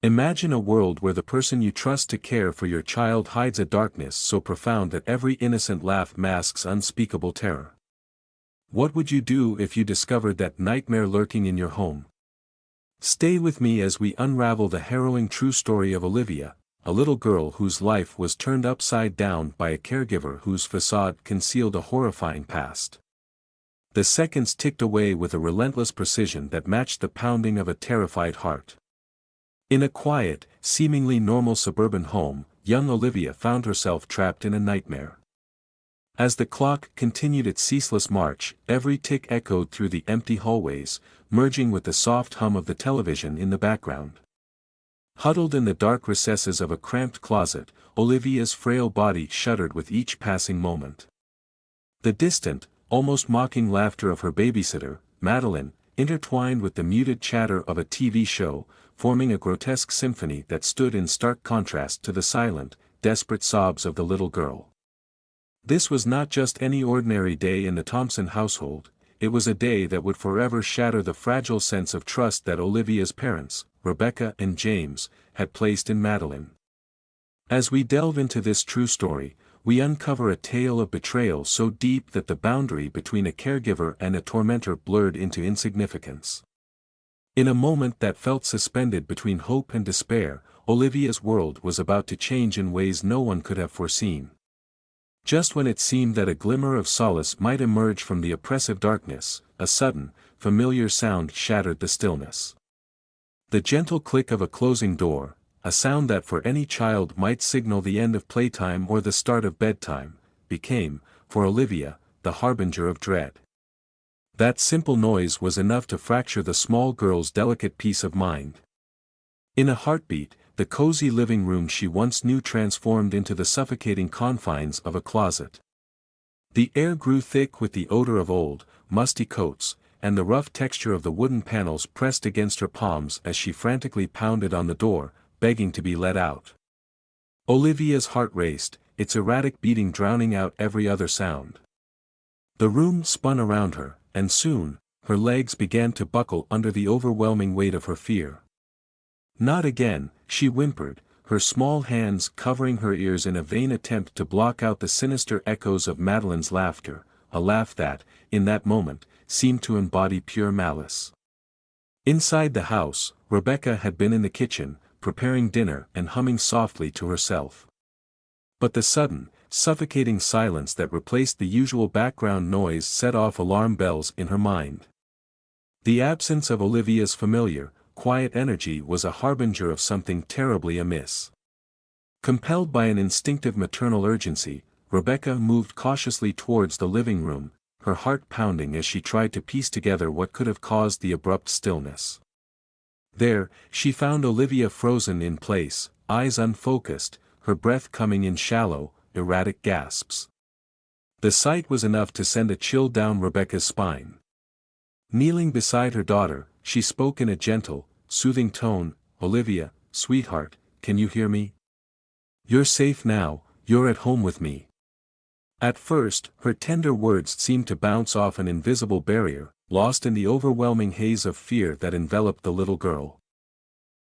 Imagine a world where the person you trust to care for your child hides a darkness so profound that every innocent laugh masks unspeakable terror. What would you do if you discovered that nightmare lurking in your home? Stay with me as we unravel the harrowing true story of Olivia, a little girl whose life was turned upside down by a caregiver whose facade concealed a horrifying past. The seconds ticked away with a relentless precision that matched the pounding of a terrified heart. In a quiet, seemingly normal suburban home, young Olivia found herself trapped in a nightmare. As the clock continued its ceaseless march, every tick echoed through the empty hallways, merging with the soft hum of the television in the background. Huddled in the dark recesses of a cramped closet, Olivia's frail body shuddered with each passing moment. The distant, almost mocking laughter of her babysitter, Madeline, intertwined with the muted chatter of a TV show, forming a grotesque symphony that stood in stark contrast to the silent, desperate sobs of the little girl. This was not just any ordinary day in the Thompson household, it was a day that would forever shatter the fragile sense of trust that Olivia's parents, Rebecca and James, had placed in Madeline. As we delve into this true story, we uncover a tale of betrayal so deep that the boundary between a caregiver and a tormentor blurred into insignificance. In a moment that felt suspended between hope and despair, Olivia's world was about to change in ways no one could have foreseen. Just when it seemed that a glimmer of solace might emerge from the oppressive darkness, a sudden, familiar sound shattered the stillness. The gentle click of a closing door, a sound that for any child might signal the end of playtime or the start of bedtime, became, for Olivia, the harbinger of dread. That simple noise was enough to fracture the small girl's delicate peace of mind. In a heartbeat, the cozy living room she once knew transformed into the suffocating confines of a closet. The air grew thick with the odor of old, musty coats, and the rough texture of the wooden panels pressed against her palms as she frantically pounded on the door, begging to be let out. Olivia's heart raced, its erratic beating drowning out every other sound. The room spun around her, and soon, her legs began to buckle under the overwhelming weight of her fear. "Not again," she whimpered, her small hands covering her ears in a vain attempt to block out the sinister echoes of Madeline's laughter, a laugh that, in that moment, seemed to embody pure malice. Inside the house, Rebecca had been in the kitchen, preparing dinner and humming softly to herself. But the sudden, suffocating silence that replaced the usual background noise set off alarm bells in her mind. The absence of Olivia's familiar, quiet energy was a harbinger of something terribly amiss. Compelled by an instinctive maternal urgency, Rebecca moved cautiously towards the living room, her heart pounding as she tried to piece together what could have caused the abrupt stillness. There, she found Olivia frozen in place, eyes unfocused, her breath coming in shallow, erratic gasps. The sight was enough to send a chill down Rebecca's spine. Kneeling beside her daughter, she spoke in a gentle, soothing tone, "Olivia, sweetheart, can you hear me? You're safe now, you're at home with me." At first, her tender words seemed to bounce off an invisible barrier, lost in the overwhelming haze of fear that enveloped the little girl.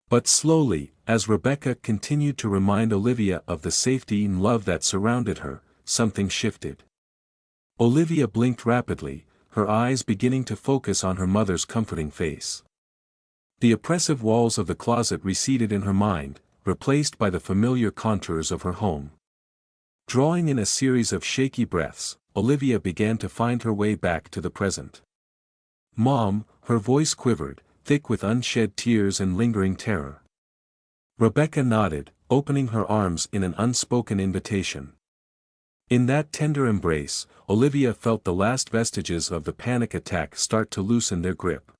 But slowly, as Rebecca continued to remind Olivia of the safety and love that surrounded her, something shifted. Olivia blinked rapidly, her eyes beginning to focus on her mother's comforting face. The oppressive walls of the closet receded in her mind, replaced by the familiar contours of her home. Drawing in a series of shaky breaths, Olivia began to find her way back to the present. "Mom," her voice quivered, thick with unshed tears and lingering terror. Rebecca nodded, opening her arms in an unspoken invitation. In that tender embrace, Olivia felt the last vestiges of the panic attack start to loosen their grip.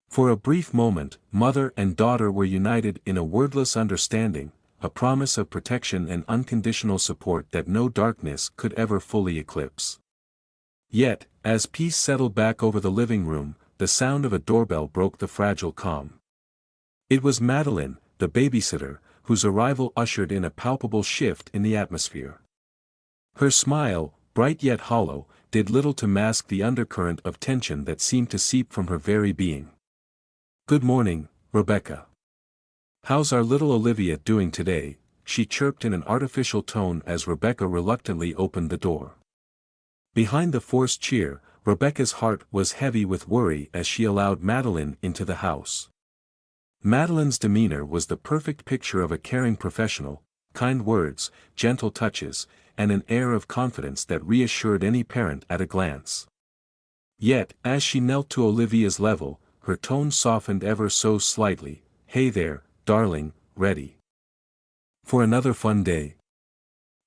For a brief moment, mother and daughter were united in a wordless understanding, a promise of protection and unconditional support that no darkness could ever fully eclipse. Yet, as peace settled back over the living room, the sound of a doorbell broke the fragile calm. It was Madeline, the babysitter, whose arrival ushered in a palpable shift in the atmosphere. Her smile, bright yet hollow, did little to mask the undercurrent of tension that seemed to seep from her very being. Good morning, Rebecca. How's our little Olivia doing today? She chirped in an artificial tone as Rebecca reluctantly opened the door. Behind the forced cheer, Rebecca's heart was heavy with worry as she allowed Madeline into the house. Madeline's demeanor was the perfect picture of a caring professional, kind words, gentle touches, and an air of confidence that reassured any parent at a glance. Yet, as she knelt to Olivia's level, her tone softened ever so slightly. Hey there, darling, ready for another fun day?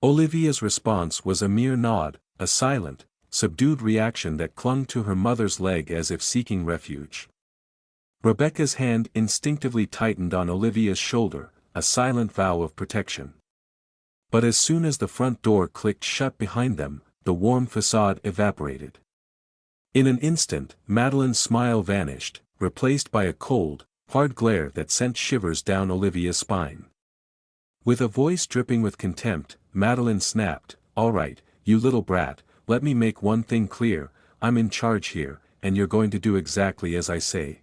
Olivia's response was a mere nod, a silent, subdued reaction that clung to her mother's leg as if seeking refuge. Rebecca's hand instinctively tightened on Olivia's shoulder, a silent vow of protection. But as soon as the front door clicked shut behind them, the warm facade evaporated. In an instant, Madeline's smile vanished, replaced by a cold, hard glare that sent shivers down Olivia's spine. With a voice dripping with contempt, Madeline snapped, "All right, you little brat, let me make one thing clear, I'm in charge here, and you're going to do exactly as I say."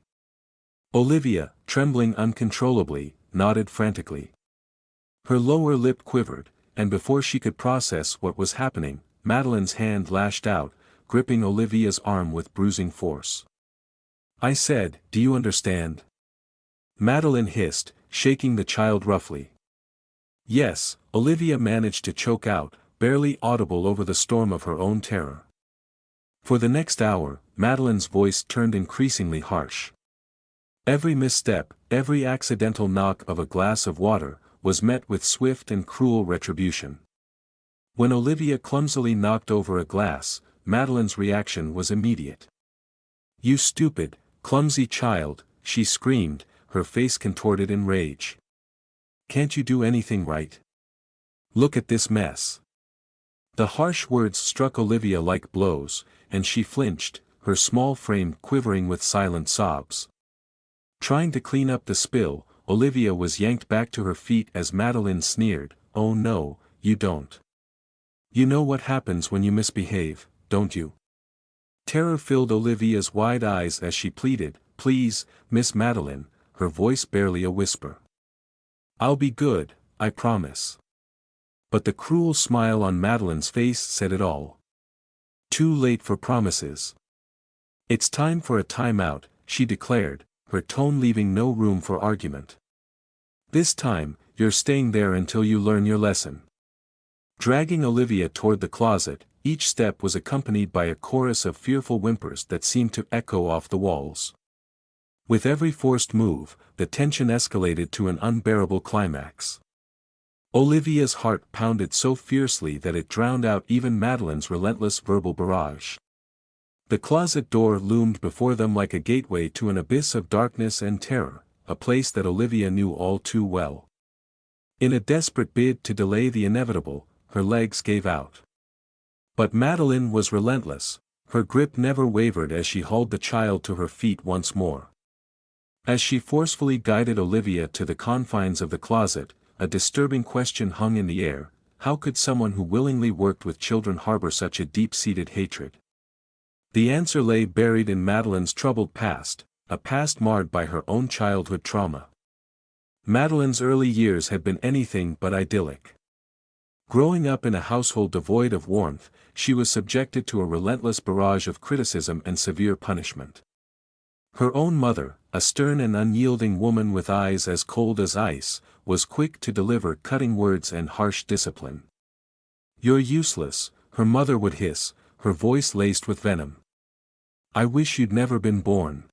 Olivia, trembling uncontrollably, nodded frantically. Her lower lip quivered, and before she could process what was happening, Madeline's hand lashed out, gripping Olivia's arm with bruising force. "I said, do you understand?" Madeline hissed, shaking the child roughly. "Yes," Olivia managed to choke out, barely audible over the storm of her own terror. For the next hour, Madeline's voice turned increasingly harsh. Every misstep, every accidental knock of a glass of water, was met with swift and cruel retribution. When Olivia clumsily knocked over a glass, Madeline's reaction was immediate. "You stupid, clumsy child," she screamed, her face contorted in rage. "Can't you do anything right? Look at this mess." The harsh words struck Olivia like blows, and she flinched, her small frame quivering with silent sobs. Trying to clean up the spill, Olivia was yanked back to her feet as Madeline sneered, "Oh no, you don't. You know what happens when you misbehave, don't you?" Terror filled Olivia's wide eyes as she pleaded, "Please, Miss Madeline," her voice barely a whisper. "I'll be good, I promise." But the cruel smile on Madeline's face said it all. Too late for promises. "It's time for a timeout," she declared, her tone leaving no room for argument. "This time, you're staying there until you learn your lesson." Dragging Olivia toward the closet, each step was accompanied by a chorus of fearful whimpers that seemed to echo off the walls. With every forced move, the tension escalated to an unbearable climax. Olivia's heart pounded so fiercely that it drowned out even Madeline's relentless verbal barrage. The closet door loomed before them like a gateway to an abyss of darkness and terror, a place that Olivia knew all too well. In a desperate bid to delay the inevitable, her legs gave out. But Madeline was relentless, her grip never wavered as she hauled the child to her feet once more. As she forcefully guided Olivia to the confines of the closet, a disturbing question hung in the air: how could someone who willingly worked with children harbor such a deep-seated hatred? The answer lay buried in Madeline's troubled past, a past marred by her own childhood trauma. Madeline's early years had been anything but idyllic. Growing up in a household devoid of warmth, she was subjected to a relentless barrage of criticism and severe punishment. Her own mother, a stern and unyielding woman with eyes as cold as ice, was quick to deliver cutting words and harsh discipline. "You're useless," her mother would hiss, her voice laced with venom. "I wish you'd never been born."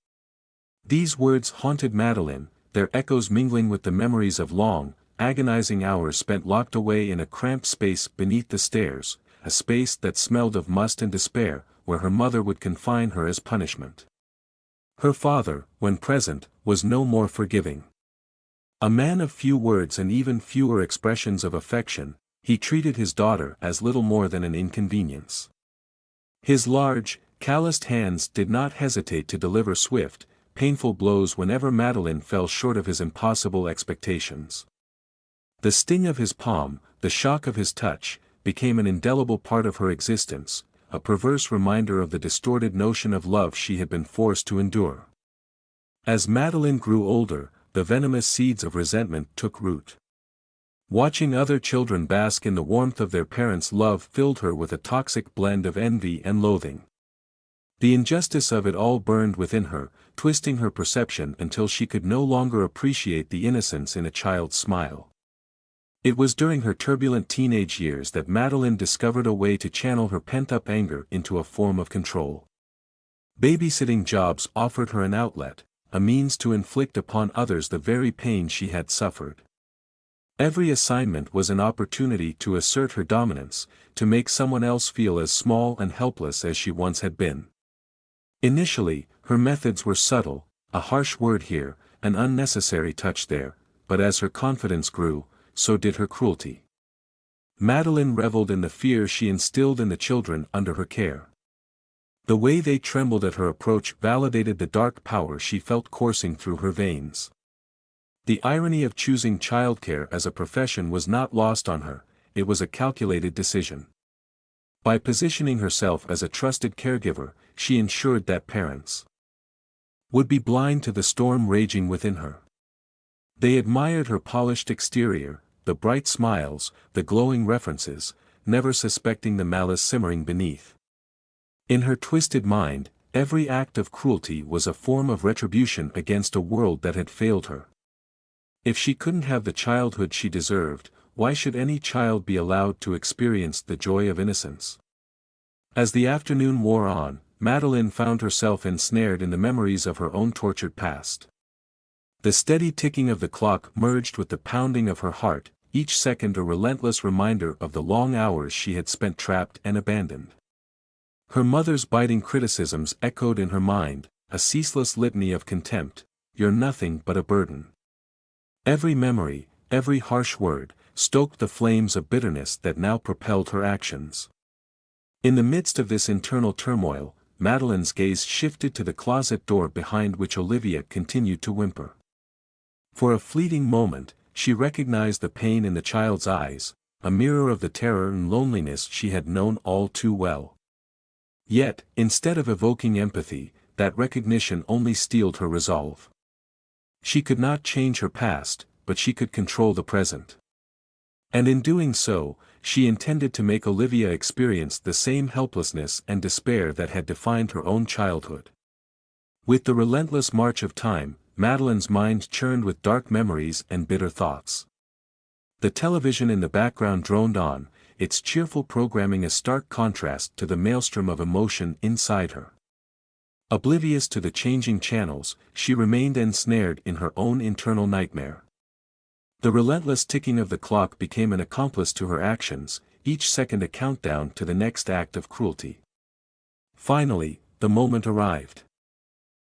These words haunted Madeline, their echoes mingling with the memories of long, agonizing hours spent locked away in a cramped space beneath the stairs, a space that smelled of must and despair, where her mother would confine her as punishment. Her father, when present, was no more forgiving. A man of few words and even fewer expressions of affection, he treated his daughter as little more than an inconvenience. His large, calloused hands did not hesitate to deliver swift, painful blows whenever Madeline fell short of his impossible expectations. The sting of his palm, the shock of his touch, became an indelible part of her existence, a perverse reminder of the distorted notion of love she had been forced to endure. As Madeline grew older, the venomous seeds of resentment took root. Watching other children bask in the warmth of their parents' love filled her with a toxic blend of envy and loathing. The injustice of it all burned within her, twisting her perception until she could no longer appreciate the innocence in a child's smile. It was during her turbulent teenage years that Madeline discovered a way to channel her pent-up anger into a form of control. Babysitting jobs offered her an outlet, a means to inflict upon others the very pain she had suffered. Every assignment was an opportunity to assert her dominance, to make someone else feel as small and helpless as she once had been. Initially, her methods were subtle, a harsh word here, an unnecessary touch there, but as her confidence grew, so did her cruelty. Madeline reveled in the fear she instilled in the children under her care. The way they trembled at her approach validated the dark power she felt coursing through her veins. The irony of choosing childcare as a profession was not lost on her, it was a calculated decision. By positioning herself as a trusted caregiver, she ensured that parents would be blind to the storm raging within her. They admired her polished exterior, the bright smiles, the glowing references, never suspecting the malice simmering beneath. In her twisted mind, every act of cruelty was a form of retribution against a world that had failed her. If she couldn't have the childhood she deserved, why should any child be allowed to experience the joy of innocence? As the afternoon wore on, Madeline found herself ensnared in the memories of her own tortured past. The steady ticking of the clock merged with the pounding of her heart, each second a relentless reminder of the long hours she had spent trapped and abandoned. Her mother's biting criticisms echoed in her mind, a ceaseless litany of contempt, "You're nothing but a burden." Every memory, every harsh word, stoked the flames of bitterness that now propelled her actions. In the midst of this internal turmoil, Madeline's gaze shifted to the closet door behind which Olivia continued to whimper. For a fleeting moment, she recognized the pain in the child's eyes, a mirror of the terror and loneliness she had known all too well. Yet, instead of evoking empathy, that recognition only steeled her resolve. She could not change her past, but she could control the present. And in doing so, she intended to make Olivia experience the same helplessness and despair that had defined her own childhood. With the relentless march of time, Madeline's mind churned with dark memories and bitter thoughts. The television in the background droned on, its cheerful programming a stark contrast to the maelstrom of emotion inside her. Oblivious to the changing channels, she remained ensnared in her own internal nightmare. The relentless ticking of the clock became an accomplice to her actions, each second a countdown to the next act of cruelty. Finally, the moment arrived.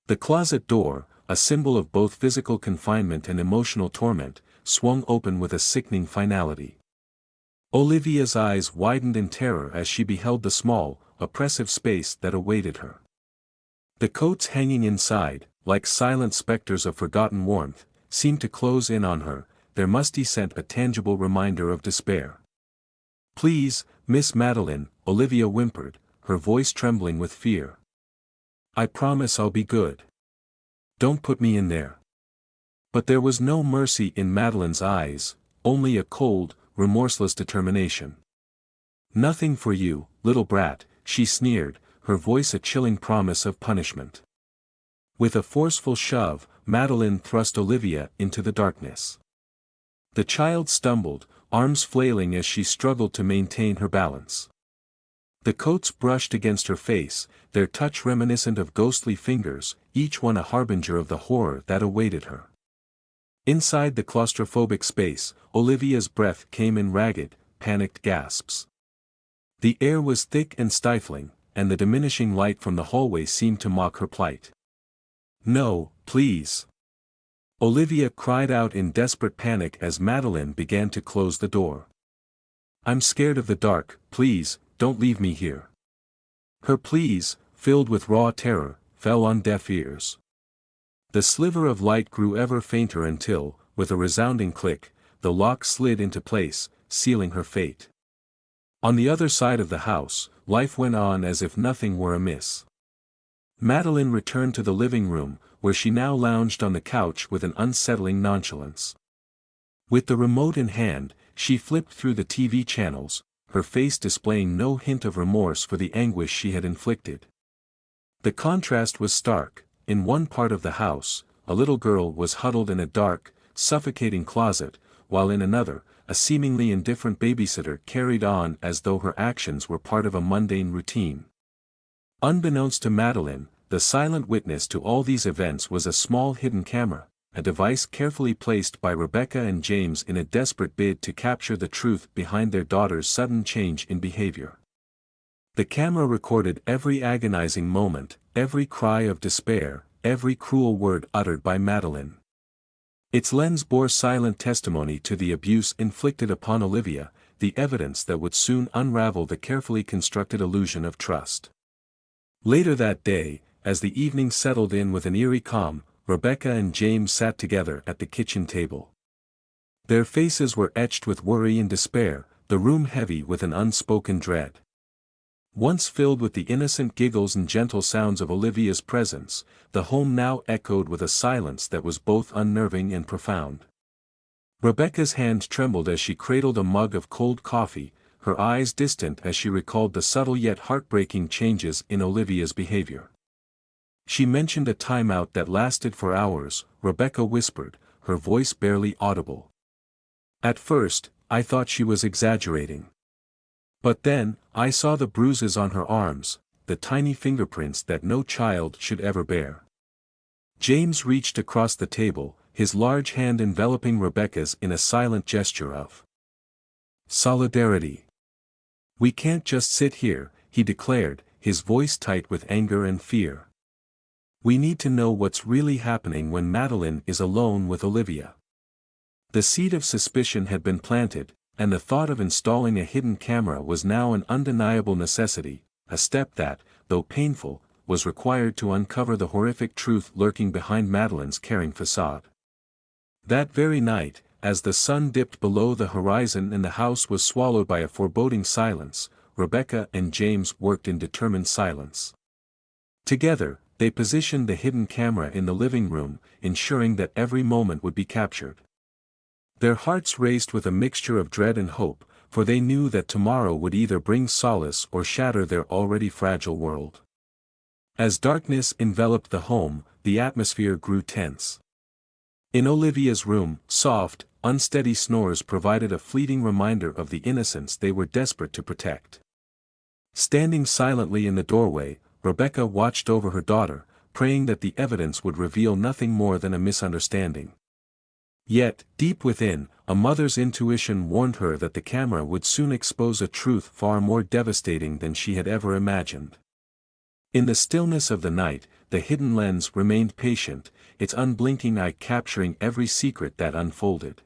The closet door, a symbol of both physical confinement and emotional torment, swung open with a sickening finality. Olivia's eyes widened in terror as she beheld the small, oppressive space that awaited her. The coats hanging inside, like silent specters of forgotten warmth, seemed to close in on her, their musty scent a tangible reminder of despair. "Please, Miss Madeline," Olivia whimpered, her voice trembling with fear. "I promise I'll be good. Don't put me in there." But there was no mercy in Madeline's eyes, only a cold, remorseless determination. "Nothing for you, little brat," she sneered, her voice a chilling promise of punishment. With a forceful shove, Madeline thrust Olivia into the darkness. The child stumbled, arms flailing as she struggled to maintain her balance. The coats brushed against her face, their touch reminiscent of ghostly fingers, each one a harbinger of the horror that awaited her. Inside the claustrophobic space, Olivia's breath came in ragged, panicked gasps. The air was thick and stifling, and the diminishing light from the hallway seemed to mock her plight. "No, please!" Olivia cried out in desperate panic as Madeline began to close the door. "I'm scared of the dark, please, don't leave me here." Her pleas, filled with raw terror, fell on deaf ears. The sliver of light grew ever fainter until, with a resounding click, the lock slid into place, sealing her fate. On the other side of the house, life went on as if nothing were amiss. Madeline returned to the living room, where she now lounged on the couch with an unsettling nonchalance. With the remote in hand, she flipped through the TV channels, her face displaying no hint of remorse for the anguish she had inflicted. The contrast was stark. In one part of the house, a little girl was huddled in a dark, suffocating closet, while in another, a seemingly indifferent babysitter carried on as though her actions were part of a mundane routine. Unbeknownst to Madeleine, the silent witness to all these events was a small hidden camera, a device carefully placed by Rebecca and James in a desperate bid to capture the truth behind their daughter's sudden change in behavior. The camera recorded every agonizing moment, every cry of despair, every cruel word uttered by Madeleine. Its lens bore silent testimony to the abuse inflicted upon Olivia, the evidence that would soon unravel the carefully constructed illusion of trust. Later that day, as the evening settled in with an eerie calm, Rebecca and James sat together at the kitchen table. Their faces were etched with worry and despair, the room heavy with an unspoken dread. Once filled with the innocent giggles and gentle sounds of Olivia's presence, the home now echoed with a silence that was both unnerving and profound. Rebecca's hand trembled as she cradled a mug of cold coffee, her eyes distant as she recalled the subtle yet heartbreaking changes in Olivia's behavior. She mentioned a timeout that lasted for hours, Rebecca whispered, her voice barely audible. At first, I thought she was exaggerating. But then, I saw the bruises on her arms, the tiny fingerprints that no child should ever bear. James reached across the table, his large hand enveloping Rebecca's in a silent gesture of solidarity. "We can't just sit here," he declared, his voice tight with anger and fear. "We need to know what's really happening when Madeleine is alone with Olivia." The seed of suspicion had been planted, and the thought of installing a hidden camera was now an undeniable necessity, a step that, though painful, was required to uncover the horrific truth lurking behind Madeleine's caring facade. That very night, as the sun dipped below the horizon and the house was swallowed by a foreboding silence, Rebecca and James worked in determined silence. Together, they positioned the hidden camera in the living room, ensuring that every moment would be captured. Their hearts raced with a mixture of dread and hope, for they knew that tomorrow would either bring solace or shatter their already fragile world. As darkness enveloped the home, the atmosphere grew tense. In Olivia's room, soft, unsteady snores provided a fleeting reminder of the innocence they were desperate to protect. Standing silently in the doorway, Rebecca watched over her daughter, praying that the evidence would reveal nothing more than a misunderstanding. Yet, deep within, a mother's intuition warned her that the camera would soon expose a truth far more devastating than she had ever imagined. In the stillness of the night, the hidden lens remained patient, its unblinking eye capturing every secret that unfolded.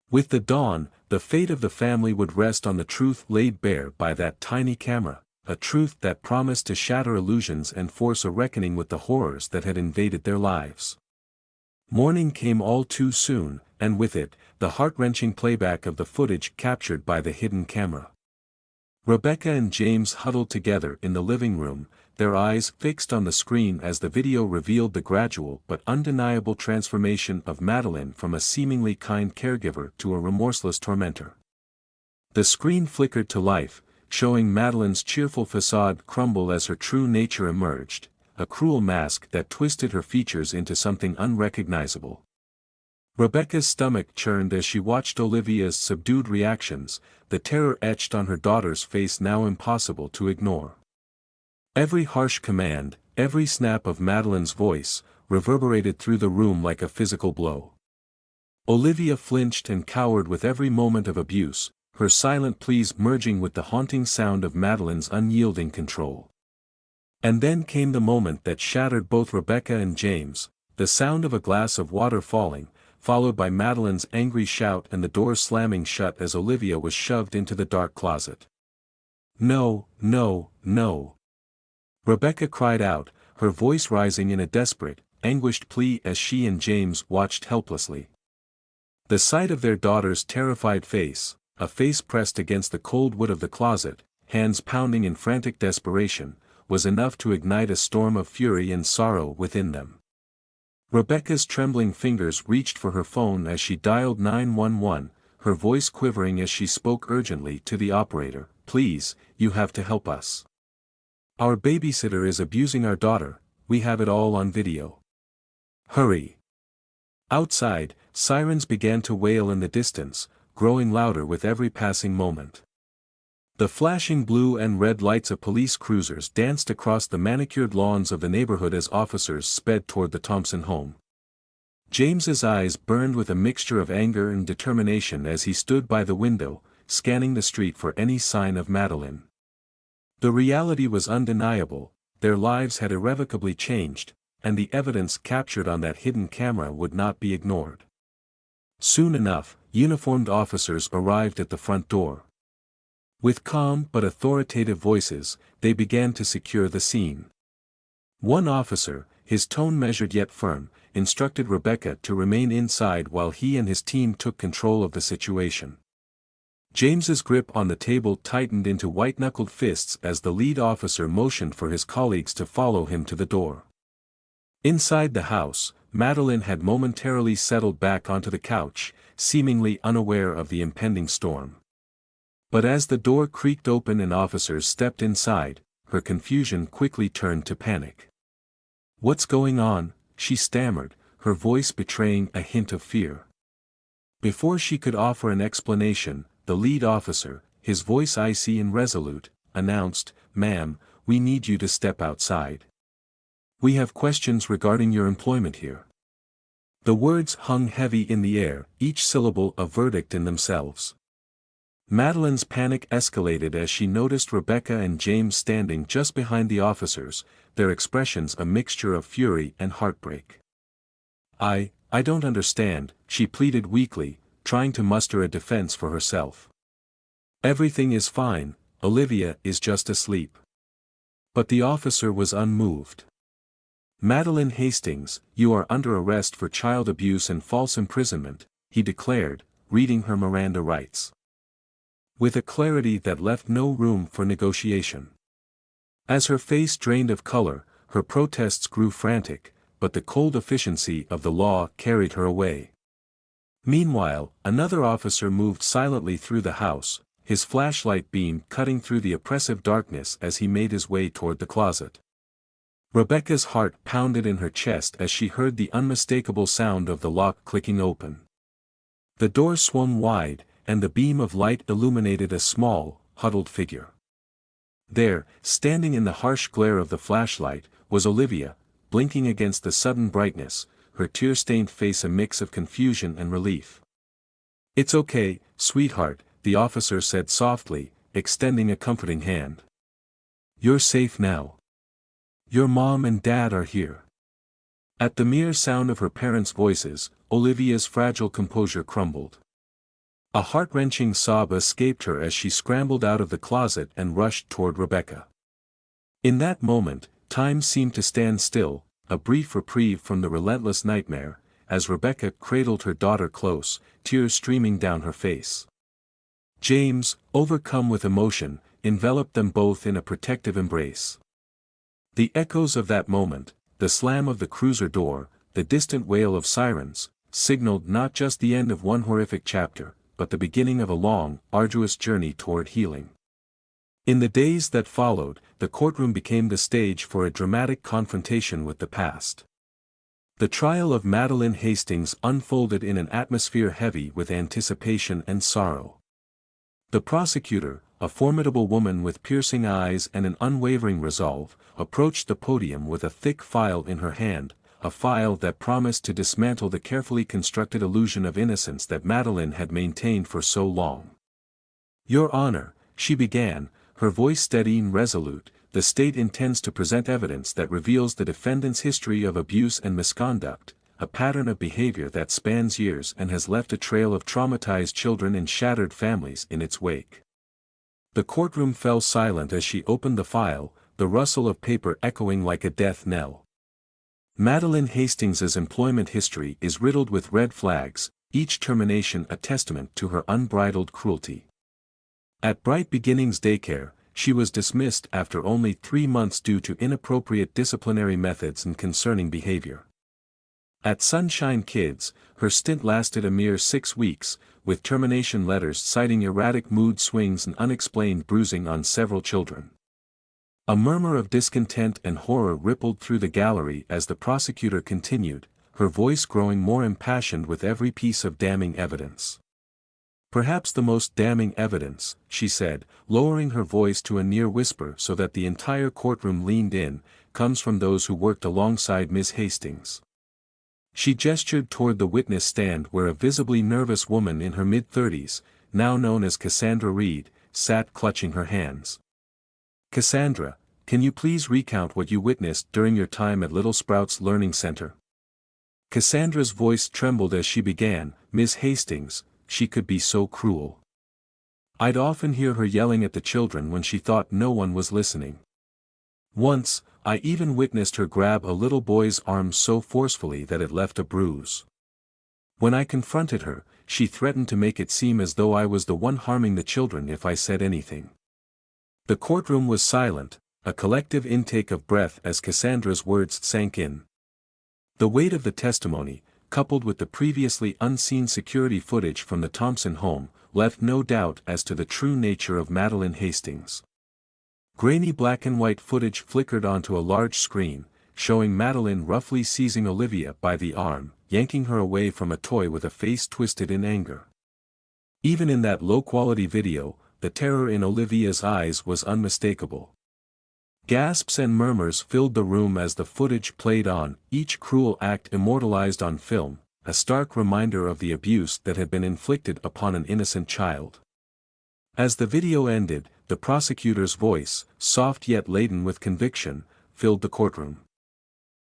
With the dawn, the fate of the family would rest on the truth laid bare by that tiny camera, a truth that promised to shatter illusions and force a reckoning with the horrors that had invaded their lives. Morning came all too soon, and with it, the heart-wrenching playback of the footage captured by the hidden camera. Rebecca and James huddled together in the living room, their eyes fixed on the screen as the video revealed the gradual but undeniable transformation of Madeleine from a seemingly kind caregiver to a remorseless tormentor. The screen flickered to life, showing Madeleine's cheerful facade crumble as her true nature emerged, a cruel mask that twisted her features into something unrecognizable. Rebecca's stomach churned as she watched Olivia's subdued reactions, the terror etched on her daughter's face now impossible to ignore. Every harsh command, every snap of Madeleine's voice, reverberated through the room like a physical blow. Olivia flinched and cowered with every moment of abuse, her silent pleas merging with the haunting sound of Madeleine's unyielding control. And then came the moment that shattered both Rebecca and James, the sound of a glass of water falling, followed by Madeleine's angry shout and the door slamming shut as Olivia was shoved into the dark closet. "No, no, no!" Rebecca cried out, her voice rising in a desperate, anguished plea as she and James watched helplessly. The sight of their daughter's terrified face, a face pressed against the cold wood of the closet, hands pounding in frantic desperation, was enough to ignite a storm of fury and sorrow within them. Rebecca's trembling fingers reached for her phone as she dialed 911, her voice quivering as she spoke urgently to the operator. "Please, you have to help us. Our babysitter is abusing our daughter, we have it all on video. Hurry." Outside, sirens began to wail in the distance, growing louder with every passing moment. The flashing blue and red lights of police cruisers danced across the manicured lawns of the neighborhood as officers sped toward the Thompson home. James's eyes burned with a mixture of anger and determination as he stood by the window, scanning the street for any sign of Madeline. The reality was undeniable: their lives had irrevocably changed, and the evidence captured on that hidden camera would not be ignored. Soon enough, uniformed officers arrived at the front door. With calm but authoritative voices, they began to secure the scene. One officer, his tone measured yet firm, instructed Rebecca to remain inside while he and his team took control of the situation. James's grip on the table tightened into white-knuckled fists as the lead officer motioned for his colleagues to follow him to the door. Inside the house, Madeline had momentarily settled back onto the couch, seemingly unaware of the impending storm. But as the door creaked open and officers stepped inside, her confusion quickly turned to panic. "What's going on?" she stammered, her voice betraying a hint of fear. Before she could offer an explanation, the lead officer, his voice icy and resolute, announced, "Ma'am, we need you to step outside. We have questions regarding your employment here." The words hung heavy in the air, each syllable a verdict in themselves. Madeline's panic escalated as she noticed Rebecca and James standing just behind the officers, their expressions a mixture of fury and heartbreak. I don't understand," she pleaded weakly, trying to muster a defense for herself. "Everything is fine, Olivia is just asleep." But the officer was unmoved. "Madeline Hastings, you are under arrest for child abuse and false imprisonment," he declared, reading her Miranda rights with a clarity that left no room for negotiation. As her face drained of color, her protests grew frantic, but the cold efficiency of the law carried her away. Meanwhile, another officer moved silently through the house, his flashlight beam cutting through the oppressive darkness as he made his way toward the closet. Rebecca's heart pounded in her chest as she heard the unmistakable sound of the lock clicking open. The door swung wide, and the beam of light illuminated a small, huddled figure. There, standing in the harsh glare of the flashlight, was Olivia, blinking against the sudden brightness, her tear-stained face a mix of confusion and relief. "It's okay, sweetheart," the officer said softly, extending a comforting hand. "You're safe now. Your mom and dad are here." At the mere sound of her parents' voices, Olivia's fragile composure crumbled. A heart-wrenching sob escaped her as she scrambled out of the closet and rushed toward Rebecca. In that moment, time seemed to stand still, a brief reprieve from the relentless nightmare, as Rebecca cradled her daughter close, tears streaming down her face. James, overcome with emotion, enveloped them both in a protective embrace. The echoes of that moment, the slam of the cruiser door, the distant wail of sirens, signaled not just the end of one horrific chapter, but the beginning of a long, arduous journey toward healing. In the days that followed, the courtroom became the stage for a dramatic confrontation with the past. The trial of Madeline Hastings unfolded in an atmosphere heavy with anticipation and sorrow. The prosecutor, a formidable woman with piercing eyes and an unwavering resolve, approached the podium with a thick file in her hand, a file that promised to dismantle the carefully constructed illusion of innocence that Madeline had maintained for so long. "Your Honor," she began, her voice steady and resolute, "the state intends to present evidence that reveals the defendant's history of abuse and misconduct, a pattern of behavior that spans years and has left a trail of traumatized children and shattered families in its wake." The courtroom fell silent as she opened the file, the rustle of paper echoing like a death knell. Madeline Hastings's employment history is riddled with red flags, each termination a testament to her unbridled cruelty. At Bright Beginnings Daycare, she was dismissed after only 3 months due to inappropriate disciplinary methods and concerning behavior. At Sunshine Kids, her stint lasted a mere 6 weeks, with termination letters citing erratic mood swings and unexplained bruising on several children. A murmur of discontent and horror rippled through the gallery as the prosecutor continued, her voice growing more impassioned with every piece of damning evidence. "Perhaps the most damning evidence," she said, lowering her voice to a near whisper so that the entire courtroom leaned in, "comes from those who worked alongside Ms. Hastings." She gestured toward the witness stand where a visibly nervous woman in her mid-30s, now known as Cassandra Reed, sat clutching her hands. "Cassandra, can you please recount what you witnessed during your time at Little Sprouts Learning Center?" Cassandra's voice trembled as she began, "Ms. Hastings, she could be so cruel. I'd often hear her yelling at the children when she thought no one was listening. Once, I even witnessed her grab a little boy's arm so forcefully that it left a bruise. When I confronted her, she threatened to make it seem as though I was the one harming the children if I said anything." The courtroom was silent, a collective intake of breath as Cassandra's words sank in. The weight of the testimony, coupled with the previously unseen security footage from the Thompson home, left no doubt as to the true nature of Madeline Hastings. Grainy black and white footage flickered onto a large screen, showing Madeline roughly seizing Olivia by the arm, yanking her away from a toy with a face twisted in anger. Even in that low-quality video, the terror in Olivia's eyes was unmistakable. Gasps and murmurs filled the room as the footage played on, each cruel act immortalized on film, a stark reminder of the abuse that had been inflicted upon an innocent child. As the video ended, the prosecutor's voice, soft yet laden with conviction, filled the courtroom.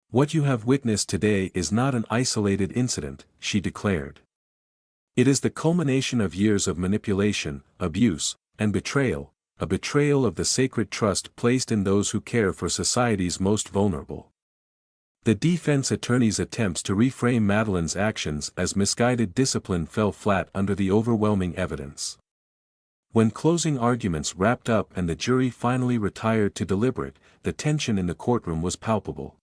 "What you have witnessed today is not an isolated incident," she declared. "It is the culmination of years of manipulation, abuse, and betrayal, a betrayal of the sacred trust placed in those who care for society's most vulnerable." The defense attorney's attempts to reframe Madeline's actions as misguided discipline fell flat under the overwhelming evidence. When closing arguments wrapped up and the jury finally retired to deliberate, the tension in the courtroom was palpable.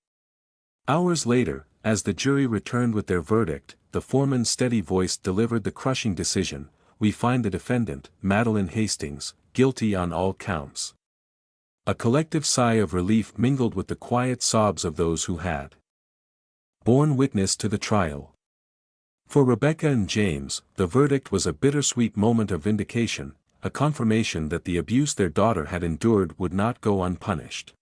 Hours later, as the jury returned with their verdict, the foreman's steady voice delivered the crushing decision: "We find the defendant, Madeline Hastings, guilty on all counts." A collective sigh of relief mingled with the quiet sobs of those who had borne witness to the trial. For Rebecca and James, the verdict was a bittersweet moment of vindication, a confirmation that the abuse their daughter had endured would not go unpunished.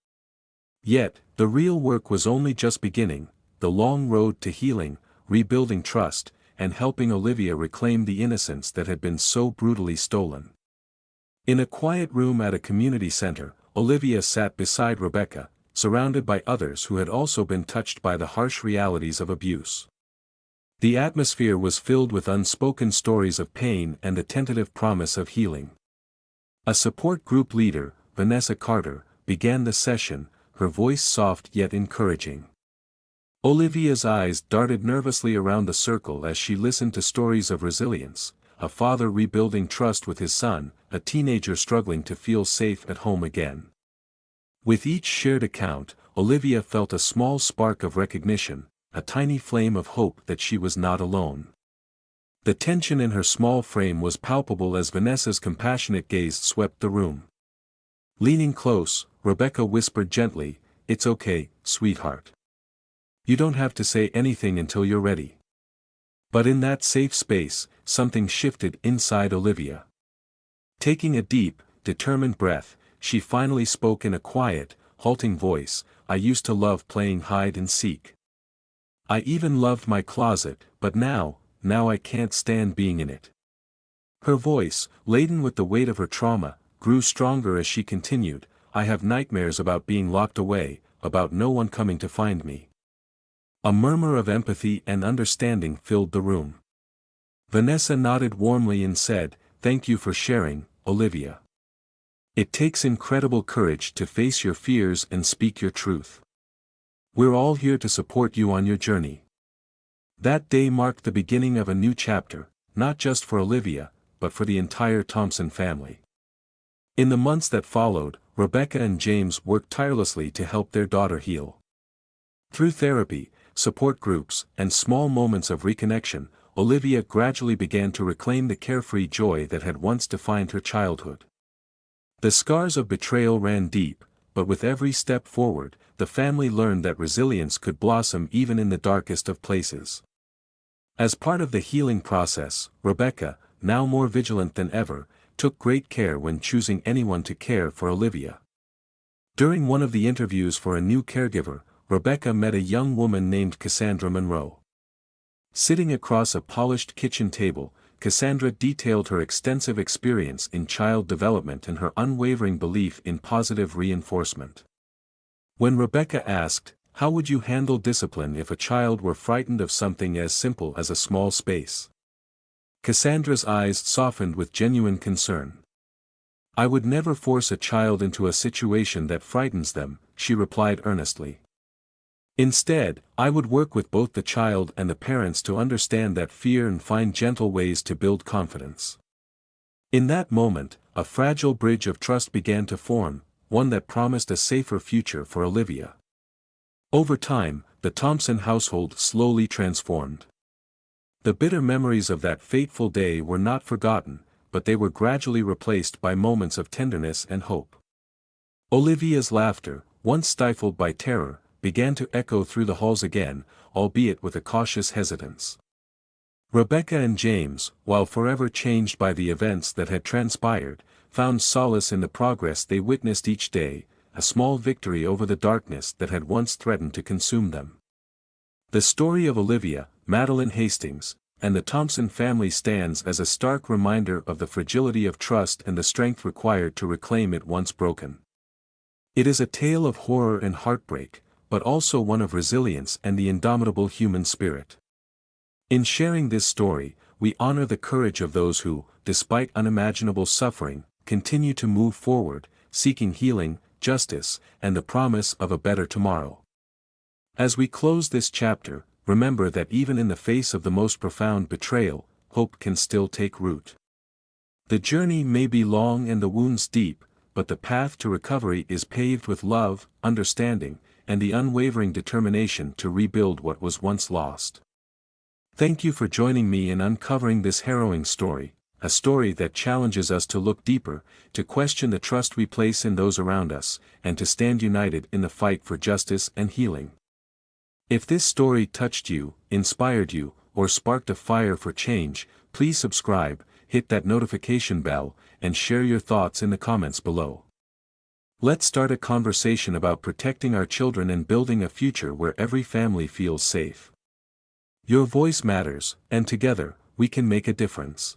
Yet, the real work was only just beginning, the long road to healing, rebuilding trust, and helping Olivia reclaim the innocence that had been so brutally stolen. In a quiet room at a community center, Olivia sat beside Rebecca, surrounded by others who had also been touched by the harsh realities of abuse. The atmosphere was filled with unspoken stories of pain and the tentative promise of healing. A support group leader, Vanessa Carter, began the session, her voice soft yet encouraging. Olivia's eyes darted nervously around the circle as she listened to stories of resilience, a father rebuilding trust with his son, a teenager struggling to feel safe at home again. With each shared account, Olivia felt a small spark of recognition, a tiny flame of hope that she was not alone. The tension in her small frame was palpable as Vanessa's compassionate gaze swept the room. Leaning close, Rebecca whispered gently, "It's okay, sweetheart. You don't have to say anything until you're ready." But in that safe space, something shifted inside Olivia. Taking a deep, determined breath, she finally spoke in a quiet, halting voice, "I used to love playing hide and seek. I even loved my closet, but now I can't stand being in it." Her voice, laden with the weight of her trauma, grew stronger as she continued, "I have nightmares about being locked away, about no one coming to find me." A murmur of empathy and understanding filled the room. Vanessa nodded warmly and said, "Thank you for sharing, Olivia. It takes incredible courage to face your fears and speak your truth. We're all here to support you on your journey." That day marked the beginning of a new chapter, not just for Olivia, but for the entire Thompson family. In the months that followed, Rebecca and James worked tirelessly to help their daughter heal. Through therapy, support groups, and small moments of reconnection, Olivia gradually began to reclaim the carefree joy that had once defined her childhood. The scars of betrayal ran deep, but with every step forward, the family learned that resilience could blossom even in the darkest of places. As part of the healing process, Rebecca, now more vigilant than ever, took great care when choosing anyone to care for Olivia. During one of the interviews for a new caregiver, Rebecca met a young woman named Cassandra Monroe. Sitting across a polished kitchen table, Cassandra detailed her extensive experience in child development and her unwavering belief in positive reinforcement. When Rebecca asked, "How would you handle discipline if a child were frightened of something as simple as a small space?" Cassandra's eyes softened with genuine concern. "I would never force a child into a situation that frightens them," she replied earnestly. "Instead, I would work with both the child and the parents to understand that fear and find gentle ways to build confidence." In that moment, a fragile bridge of trust began to form, one that promised a safer future for Olivia. Over time, the Thompson household slowly transformed. The bitter memories of that fateful day were not forgotten, but they were gradually replaced by moments of tenderness and hope. Olivia's laughter, once stifled by terror, began to echo through the halls again, albeit with a cautious hesitance. Rebecca and James, while forever changed by the events that had transpired, found solace in the progress they witnessed each day, a small victory over the darkness that had once threatened to consume them. The story of Olivia, Madeline Hastings, and the Thompson family stands as a stark reminder of the fragility of trust and the strength required to reclaim it once broken. It is a tale of horror and heartbreak, but also one of resilience and the indomitable human spirit. In sharing this story, we honor the courage of those who, despite unimaginable suffering, continue to move forward, seeking healing, justice, and the promise of a better tomorrow. As we close this chapter, remember that even in the face of the most profound betrayal, hope can still take root. The journey may be long and the wounds deep, but the path to recovery is paved with love, understanding, and the unwavering determination to rebuild what was once lost. Thank you for joining me in uncovering this harrowing story, a story that challenges us to look deeper, to question the trust we place in those around us, and to stand united in the fight for justice and healing. If this story touched you, inspired you, or sparked a fire for change, please subscribe, hit that notification bell, and share your thoughts in the comments below. Let's start a conversation about protecting our children and building a future where every family feels safe. Your voice matters, and together, we can make a difference.